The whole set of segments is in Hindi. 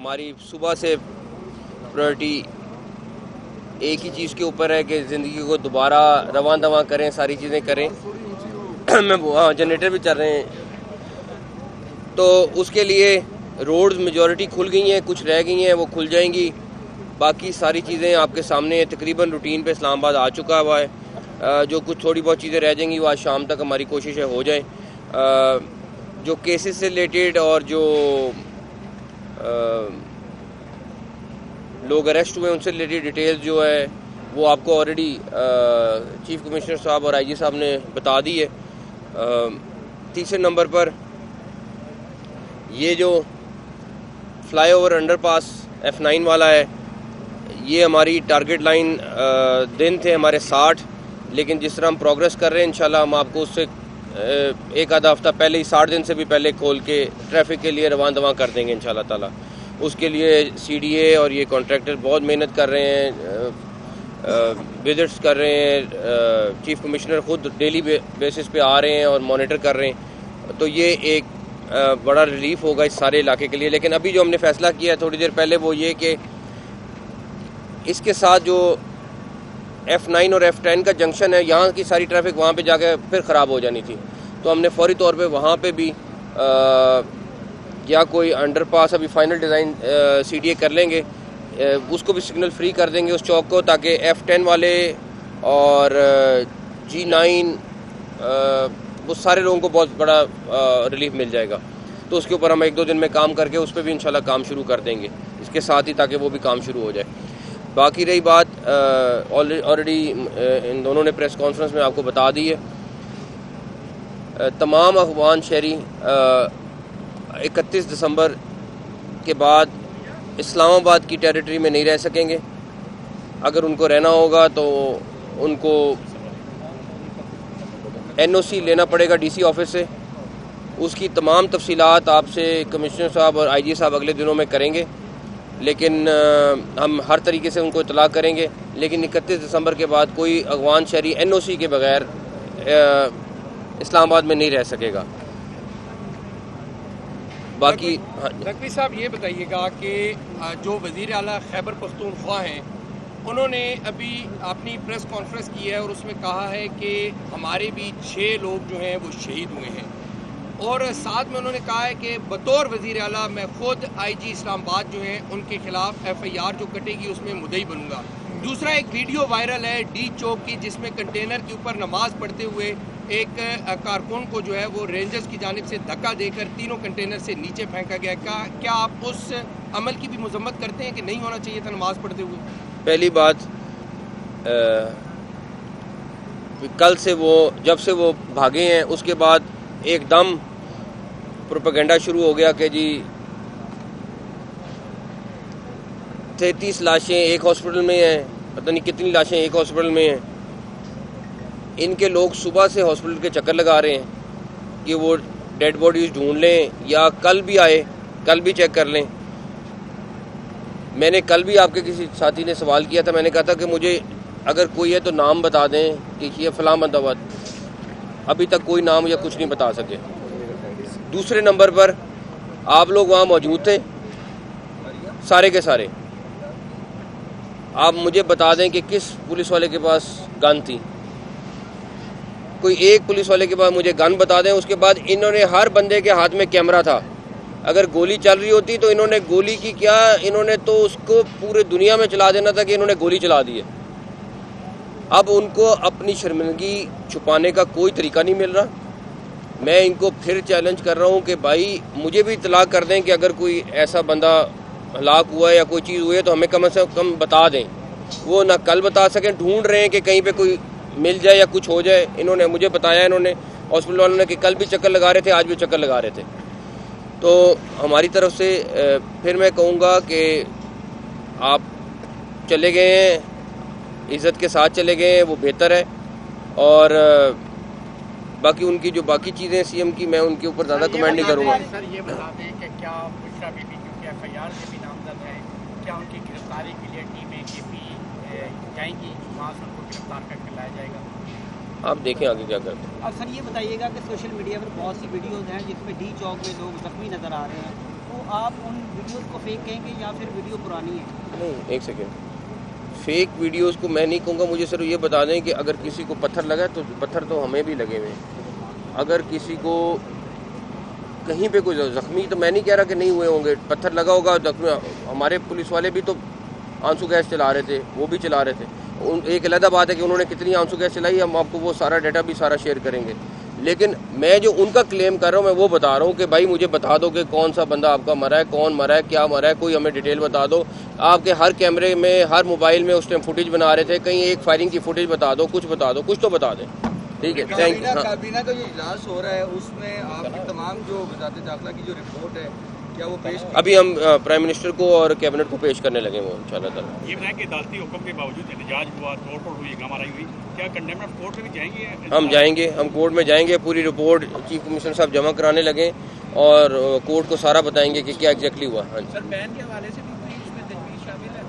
हमारी सुबह से प्रायोरिटी एक ही चीज़ के ऊपर है कि ज़िंदगी को दोबारा रवां दवां करें, सारी चीज़ें करें। मैं जनरेटर भी चल रहे हैं, तो उसके लिए रोड्स मेजॉरिटी खुल गई हैं, कुछ रह गई हैं, वो खुल जाएंगी। बाकी सारी चीज़ें आपके सामने हैं। तकरीबन रूटीन पे इस्लामाबाद आ चुका हुआ है। जो कुछ थोड़ी बहुत चीज़ें रह जाएंगी वो आज शाम तक हमारी कोशिश है हो जाए। जो केसेस से रिलेटेड और जो लोग अरेस्ट हुए उनसे रिलेटेड डिटेल्स जो है वो आपको ऑलरेडी चीफ कमिश्नर साहब और आईजी साहब ने बता दी है। तीसरे नंबर पर ये जो फ्लाईओवर अंडरपास F9 वाला है, ये हमारी टारगेट लाइन दिन थे हमारे 60, लेकिन जिस तरह हम प्रोग्रेस कर रहे हैं इंशाल्लाह हम आपको उससे एक आधा हफ्ता पहले ही 60 दिन से भी पहले खोल के ट्रैफिक के लिए रवां दवां कर देंगे इंशाल्लाह ताला। उसके लिए CDA और ये कॉन्ट्रैक्टर बहुत मेहनत कर रहे हैं, विजिट्स कर रहे हैं। चीफ कमिश्नर ख़ुद डेली बेसिस पे आ रहे हैं और मॉनिटर कर रहे हैं। तो ये एक बड़ा रिलीफ होगा इस सारे इलाके के लिए। लेकिन अभी जो हमने फैसला किया है थोड़ी देर पहले वो ये कि इसके साथ जो F9 और F10 का जंक्शन है, यहाँ की सारी ट्रैफिक वहाँ पे जाके फिर ख़राब हो जानी थी। तो हमने फौरी तौर पे वहाँ पे भी या कोई अंडरपास अभी फाइनल डिज़ाइन CDA कर लेंगे, उसको भी सिग्नल फ्री कर देंगे उस चौक को, ताकि F10 वाले और G9 वो सारे लोगों को बहुत बड़ा रिलीफ मिल जाएगा। तो उसके ऊपर हम 1-2 दिन में काम करके उस पर भी इंशाल्लाह काम शुरू कर देंगे इसके साथ ही, ताकि वो भी काम शुरू हो जाए। बाकी रही बात, ऑलरेडी इन दोनों ने प्रेस कॉन्फ्रेंस में आपको बता दी है, तमाम अफगान शहरी 31 दिसंबर के बाद इस्लामाबाद की टेरिटरी में नहीं रह सकेंगे। अगर उनको रहना होगा तो उनको NOC लेना पड़ेगा DC ऑफिस से। उसकी तमाम तफसीलात आपसे कमिश्नर साहब और IG साहब अगले दिनों में करेंगे, लेकिन हम हर तरीके से उनको इतला करेंगे। लेकिन 31 दिसंबर के बाद कोई अफगान शहरी NOC के बगैर इस्लामाबाद में नहीं रह सकेगा। बाकी नकवी साहब ये बताइएगा कि जो वज़ीर आला खैबर पख्तूनख्वा हैं उन्होंने अभी अपनी प्रेस कॉन्फ्रेंस की है और उसमें कहा है कि हमारे भी 6 लोग जो हैं वो शहीद हुए हैं, और साथ में उन्होंने कहा है कि बतौर वज़ीर आला मैं ख़ुद IG इस्लामाबाद जो हैं उनके ख़िलाफ़ FIR जो कटेगी उसमें मुद्दई बनूंगा। दूसरा एक वीडियो वायरल है D चौक की, जिसमें कंटेनर के ऊपर नमाज पढ़ते हुए एक कारकुन को जो है वो रेंजर्स की जानिब से धक्का देकर तीनों कंटेनर से नीचे फेंका गया। क्या आप उस अमल की भी मजम्मत करते हैं कि नहीं होना चाहिए था नमाज पढ़ते हुए? पहली बात, कल से वो जब से वो भागे हैं उसके बाद एकदम प्रोपेगेंडा शुरू हो गया कि जी 33 लाशें एक हॉस्पिटल में हैं, पता नहीं कितनी लाशें एक हॉस्पिटल में हैं। इनके लोग सुबह से हॉस्पिटल के चक्कर लगा रहे हैं कि वो डेड बॉडीज ढूंढ लें या कल भी आए, कल भी चेक कर लें। मैंने कल भी आपके किसी साथी ने सवाल किया था, मैंने कहा था कि मुझे अगर कोई है तो नाम बता दें कि ये फलां मदावत। अभी तक कोई नाम या कुछ नहीं बता सके। दूसरे नंबर पर आप लोग वहाँ मौजूद थे सारे के सारे, आप मुझे बता दें कि किस पुलिस वाले के पास गन थी। कोई एक पुलिस वाले के पास मुझे गन बता दें। उसके बाद इन्होंने हर बंदे के हाथ में कैमरा था। अगर गोली चल रही होती तो इन्होंने गोली की क्या, इन्होंने तो उसको पूरे दुनिया में चला देना था कि इन्होंने गोली चला दी है। अब उनको अपनी शर्मिंदगी छुपाने का कोई तरीका नहीं मिल रहा। मैं इनको फिर चैलेंज कर रहा हूँ कि भाई मुझे भी इतला कर दें कि अगर कोई ऐसा बंदा हलाक हुआ है या कोई चीज़ हुई है तो हमें कम से कम बता दें। वो ना कल बता सकें, ढूंढ रहे हैं कि कहीं पे कोई मिल जाए या कुछ हो जाए। इन्होंने मुझे बताया, इन्होंने हॉस्पिटल वालों ने कि कल भी चक्कर लगा रहे थे, आज भी चक्कर लगा रहे थे। तो हमारी तरफ से फिर मैं कहूँगा कि आप चले गए हैं, इज़्ज़त के साथ चले गए हैं, वो बेहतर है। और बाकी उनकी जो बाकी चीज़ें CM की, मैं उनके ऊपर ज़्यादा कमेंट नहीं करूँगा। सर ये बता दें कि क्या बुशरा बीबी क्योंकि FIR में भी नामजद है, क्या उनकी गिरफ्तारी के लिए टीमें KP जाएंगी, वहाँ से उनको गिरफ्तार करके लाया जाएगा? आप देखें आगे क्या करते हैं। और सर ये बताइएगा कि सोशल मीडिया पर बहुत सी वीडियोज़ हैं जिसमें D चौक में लोग जख्मी नज़र आ रहे हैं, तो आप उन वीडियोस को फेक कहेंगे या फिर वीडियो पुरानी है? नहीं, एक सेकेंड, फेक वीडियोस को मैं नहीं कहूँगा। मुझे सिर्फ ये बता दें कि अगर किसी को पत्थर लगा तो पत्थर तो हमें भी लगे हुए हैं। अगर किसी को कहीं पे कोई ज़ख्मी, तो मैं नहीं कह रहा कि नहीं हुए होंगे, पत्थर लगा होगा जख्मी। हमारे पुलिस वाले भी तो आंसू गैस चला रहे थे, वो भी चला रहे थे। एक अलग बात है कि उन्होंने कितनी आंसू गैस चलाई, हम आपको वो सारा डाटा भी सारा शेयर करेंगे। लेकिन मैं जो उनका क्लेम कर रहा हूँ मैं वो बता रहा हूँ कि भाई मुझे बता दो कि कौन सा बंदा आपका मरा है, कौन मरा है, क्या मरा है, कोई हमें डिटेल बता दो। आपके हर कैमरे में, हर मोबाइल में उस टाइम फुटेज बना रहे थे, कहीं एक फायरिंग की फुटेज बता दो, कुछ बता दो, कुछ तो बता दें। ठीक है, थैंक यू। काबीना का जो इजलास हो रहा है उसमें आपकी तमाम जो वज़ारत दाखिला की जो रिपोर्ट है क्या वो पेश अभी हम प्राइम मिनिस्टर को और कैबिनेट को पेश करने लगे वो इंशाल्लाह ताला। ये बताएं कि अदालती हुक्म के बावजूद एहतजाज हुआ, तोड़-फोड़ हुई, हंगामाराई हुई, क्या कंडेमनेड कोर्ट में भी जाएंगे? हम जाएंगे, हम कोर्ट में जाएंगे, पूरी रिपोर्ट चीफ कमिश्नर साहब जमा कराने लगे और कोर्ट को सारा बताएंगे कि क्या एग्जैक्टली हुआ। हाँ जी सर, बैन के हवाले से भी कोई इसमें तजवीज़ शामिल है?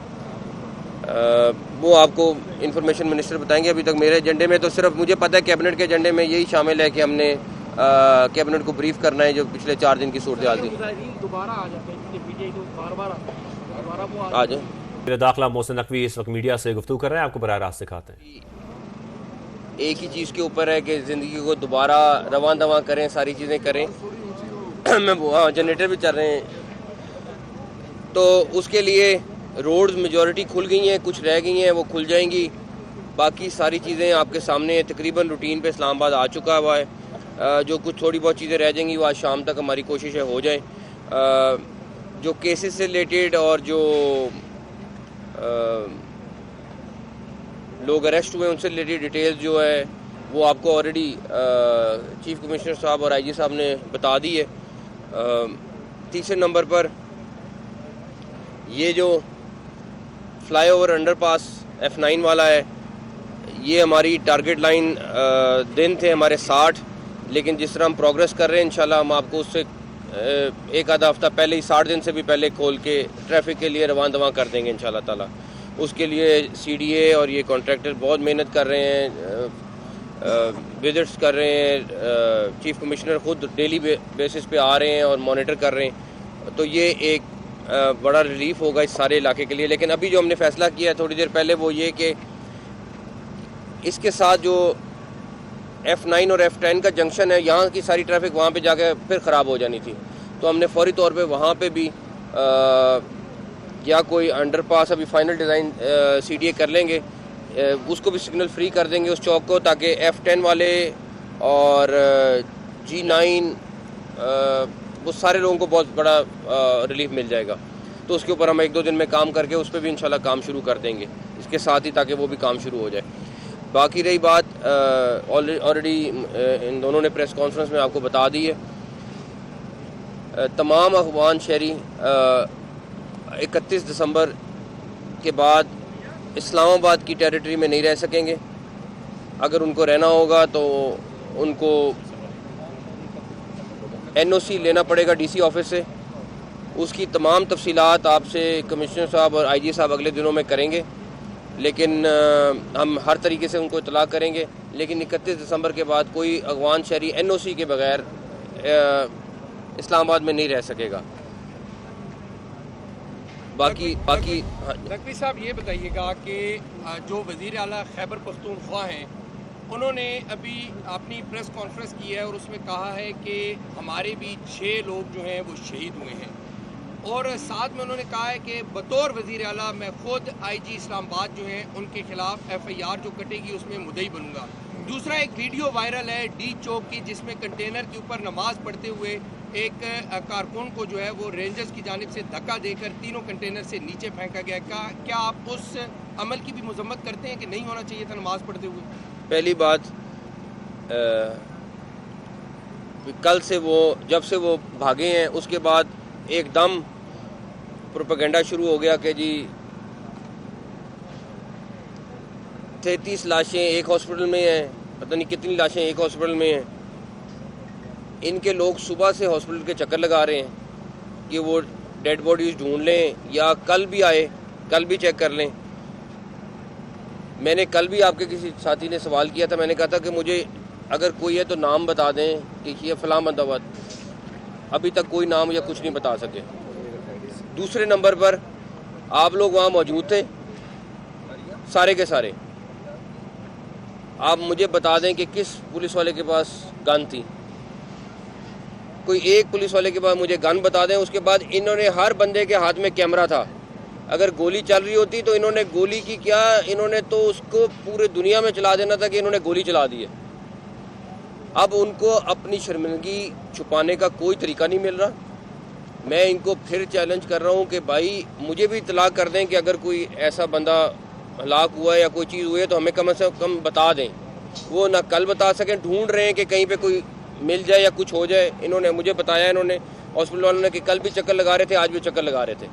वो आपको इंफॉर्मेशन मिनिस्टर बताएंगे। अभी तक मेरे एजेंडे में तो सिर्फ मुझे पता है कैबिनेट के एजेंडे में यही शामिल है कि हमने कैबिनेट को ब्रीफ करना है जो पिछले 4 दिन की सूरत हाल थी। दोबारा आ जाते हैं, पीटीआई को बार-बार दोबारा वो आ जाए। मेरे दाखिला मोहसिन नकवी इस वक्त मीडिया से गुफ्तगू कर रहे हैं, आपको बराह रास्त सिखाते हैं। एक ही चीज़ के ऊपर है कि ज़िंदगी को दोबारा रवां दवां करें, सारी चीज़ें करें। मैं जनरेटर भी चल रहे हैं, तो उसके लिए रोड्स मेजॉरिटी खुल गई हैं, कुछ रह गई हैं, वो खुल जाएंगी। बाकी सारी चीज़ें आपके सामने तकरीबन रूटीन पे इस्लामाबाद आ चुका हुआ है। जो कुछ थोड़ी बहुत चीज़ें रह जाएंगी वो आज शाम तक हमारी कोशिश है हो जाए। जो केसेस से रिलेटेड और जो लोग अरेस्ट हुए उनसे रिलेटेड डिटेल्स जो है वो आपको ऑलरेडी चीफ कमिश्नर साहब और आईजी साहब ने बता दी है। तीसरे नंबर पर ये जो फ्लाईओवर अंडरपास F9 वाला है, ये हमारी टारगेट लाइन दिन थे हमारे 60, लेकिन जिस तरह हम प्रोग्रेस कर रहे हैं इंशाल्लाह हम आपको उससे एक आधा हफ्ता पहले ही 60 दिन से भी पहले खोल के ट्रैफिक के लिए रवान दवा कर देंगे इंशाल्लाह ताला। उसके लिए CDA और ये कॉन्ट्रैक्टर बहुत मेहनत कर रहे हैं, विजिट्स कर रहे हैं, चीफ कमिश्नर ख़ुद डेली बेसिस पे आ रहे हैं और मॉनिटर कर रहे हैं। तो ये एक बड़ा रिलीफ होगा इस सारे इलाके के लिए। लेकिन अभी जो हमने फ़ैसला किया है थोड़ी देर पहले वो ये कि इसके साथ जो F9 और F10 का जंक्शन है, यहाँ की सारी ट्रैफिक वहाँ पे जाके फिर ख़राब हो जानी थी, तो हमने फौरी तौर पे वहाँ पे भी या कोई अंडरपास अभी फाइनल डिज़ाइन CDA कर लेंगे, उसको भी सिग्नल फ्री कर देंगे उस चौक को, ताकि F10 वाले और G9 वो सारे लोगों को बहुत बड़ा रिलीफ मिल जाएगा। तो उसके ऊपर हम 1-2 दिन में काम करके उस पर भी इंशाल्लाह काम शुरू कर देंगे इसके साथ ही, ताकि वो भी काम शुरू हो जाए। बाकी रही बात, ऑलरेडी इन दोनों ने प्रेस कॉन्फ्रेंस में आपको बता दी है, तमाम अफगान शहरी 31 दिसंबर के बाद इस्लामाबाद की टेरिटरी में नहीं रह सकेंगे। अगर उनको रहना होगा तो उनको NOC लेना पड़ेगा DC ऑफिस से। उसकी तमाम तफसीलात आपसे कमिश्नर साहब और IG साहब अगले दिनों में करेंगे, लेकिन हम हर तरीके से उनको इतला करेंगे। लेकिन 31 दिसंबर के बाद कोई अफगान शहरी NOC के बगैर इस्लामाबाद में नहीं रह सकेगा। बाकी नकवी साहब ये बताइएगा कि जो वज़ीर आला खैबर पख्तूनख्वा हैं उन्होंने अभी अपनी प्रेस कॉन्फ्रेंस की है और उसमें कहा है कि हमारे बीच 6 लोग जो हैं वो शहीद हुए हैं, और साथ में उन्होंने कहा है कि बतौर वज़ीर आला मैं ख़ुद IG इस्लामाबाद जो हैं उनके ख़िलाफ़ FIR जो कटेगी उसमें मुद्दई बनूंगा। दूसरा एक वीडियो वायरल है D चौक की, जिसमें कंटेनर के ऊपर नमाज़ पढ़ते हुए एक कारकुन को जो है वो रेंजर्स की जानिब से धक्का देकर 3 कंटेनर से नीचे फेंका गया। क्या आप उस अमल की भी मजम्मत करते हैं कि नहीं होना चाहिए था नमाज़ पढ़ते हुए? पहली बात, कल से वो जब से वो भागे हैं उसके बाद एकदम प्रोपेगेंडा शुरू हो गया कि जी 33 लाशें एक हॉस्पिटल में हैं, पता नहीं कितनी लाशें एक हॉस्पिटल में हैं। इनके लोग सुबह से हॉस्पिटल के चक्कर लगा रहे हैं कि वो डेड बॉडीज ढूंढ लें या कल भी आए, कल भी चेक कर लें। मैंने कल भी आपके किसी साथी ने सवाल किया था, मैंने कहा था कि मुझे अगर कोई है तो नाम बता दें कि ये फ़लाँ बंदा। अभी तक कोई नाम या कुछ नहीं बता सके। दूसरे नंबर पर आप लोग वहाँ मौजूद थे, सारे के सारे। आप मुझे बता दें कि किस पुलिस वाले के पास गन थी। कोई एक पुलिस वाले के पास मुझे गन बता दें। उसके बाद इन्होंने हर बंदे के हाथ में कैमरा था। अगर गोली चल रही होती तो इन्होंने गोली की क्या, इन्होंने तो उसको पूरे दुनिया में चला देना था कि इन्होंने गोली चला दी है। अब उनको अपनी शर्मिंदगी छुपाने का कोई तरीका नहीं मिल रहा। मैं इनको फिर चैलेंज कर रहा हूँ कि भाई मुझे भी इतला कर दें कि अगर कोई ऐसा बंदा हलाक हुआ है या कोई चीज़ हुई है तो हमें कम से कम बता दें। वो ना कल बता सकें, ढूंढ रहे हैं कि कहीं पे कोई मिल जाए या कुछ हो जाए। इन्होंने मुझे बताया, इन्होंने हॉस्पिटल वालों ने कि कल भी चक्कर लगा रहे थे, आज भी चक्कर लगा रहे थे।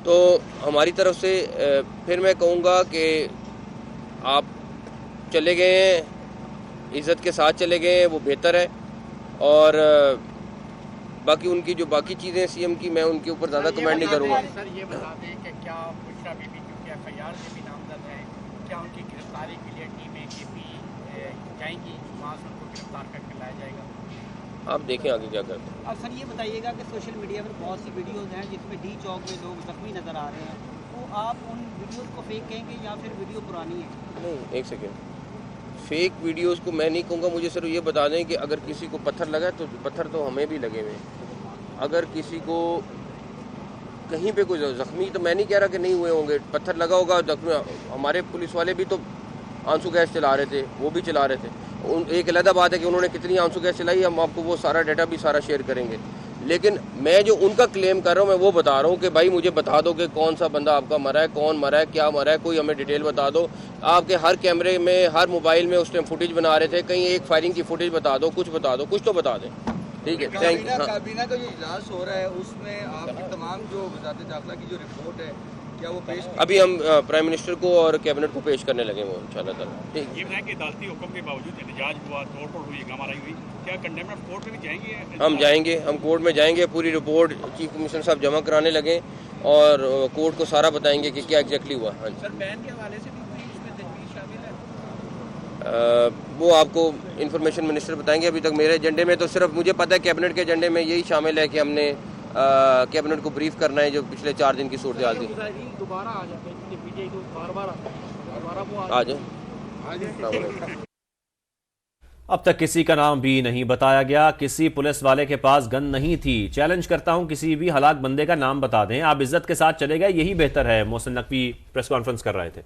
तो हमारी तरफ से फिर मैं कहूँगा कि आप चले गए हैं, इज़्ज़त के साथ चले गए हैं, वो बेहतर है। और बाकी उनकी जो बाकी चीज़ें सीएम की, मैं उनके ऊपर ज़्यादा कमेंट नहीं करूँगा। सर ये बता दें कि क्या बुशरा बीबी क्योंकि एफआईआर से भी नामजद है, क्या उनकी गिरफ्तारी के लिए टीमें केपी जाएंगी, वहाँ से उनको गिरफ्तार करके लाया जाएगा? आप देखें आगे क्या करते हैं। अब सर ये बताइएगा कि सोशल मीडिया पर बहुत सी वीडियोज़ हैं जिसमें डी चौक में लोग जख्मी नज़र आ रहे हैं, तो आप उन वीडियोज़ को फेक कहेंगे या फिर वीडियो पुरानी है? नहीं, एक सेकेंड, फेक वीडियोस को मैं नहीं कहूँगा। मुझे सिर्फ ये बता दें कि अगर किसी को पत्थर लगा है तो पत्थर तो हमें भी लगे हुए हैं। अगर किसी को कहीं पे कोई ज़ख्मी, तो मैं नहीं कह रहा कि नहीं हुए होंगे, पत्थर लगा होगा जख्मी। हमारे पुलिस वाले भी तो आंसू गैस चला रहे थे, वो भी चला रहे थे। एक अलग बात है कि उन्होंने कितनी आंसू गैस चलाई, हम आपको वो सारा डाटा भी सारा शेयर करेंगे। लेकिन मैं जो उनका क्लेम कर रहा हूँ मैं वो बता रहा हूँ कि भाई मुझे बता दो कि कौन सा बंदा आपका मरा है, कौन मरा है, क्या मरा है, कोई हमें डिटेल बता दो। आपके हर कैमरे में, हर मोबाइल में उस टाइम फुटेज बना रहे थे, कहीं एक फायरिंग की फुटेज बता दो, कुछ बता दो, कुछ तो बता दें। ठीक है, थैंक यू। काबीना का जो इजलास हो रहा है उसमें आपकी तमाम जो वज़ारत दाखिला की जो रिपोर्ट है क्या वो पेश अभी हम प्राइम मिनिस्टर को और कैबिनेट को पेश करने लगे वो इंशाल्लाह ताला। ठीक। ये बताएं कि अदालती हुक्म के बावजूद एहतजाज हुआ, तोड़ फोड़ हुई, हंगामाराई हुई, क्या कंडेम ऑफ कोर्ट में भी जाएंगे? हम जाएंगे, हम कोर्ट में जाएंगे, पूरी रिपोर्ट चीफ कमिश्नर साहब जमा कराने लगे और कोर्ट को सारा बताएंगे कि क्या एग्जैक्टली हुआ। हाँ जी सर बैन के हवाले से भी कोई इसमें तजवीज़ शामिल है? वो आपको इन्फॉर्मेशन मिनिस्टर बताएंगे। अभी तक मेरे एजेंडे में तो सिर्फ मुझे पता है कैबिनेट के एजेंडे में यही शामिल है कि हमने कैबिनेट को ब्रीफ करना है जो पिछले 4 दिन की सूरत हाल थी। दोबारा आ जाते हैं पीटीआई को बार-बार दोबारा वो आ जाए। अब तक किसी का नाम भी नहीं बताया गया, किसी पुलिस वाले के पास गन नहीं थी। चैलेंज करता हूं किसी भी हलाक बंदे का नाम बता दें, आप इज्जत के साथ चले गए, यही बेहतर है। मोहसिन नकवी प्रेस कॉन्फ्रेंस कर रहे थे।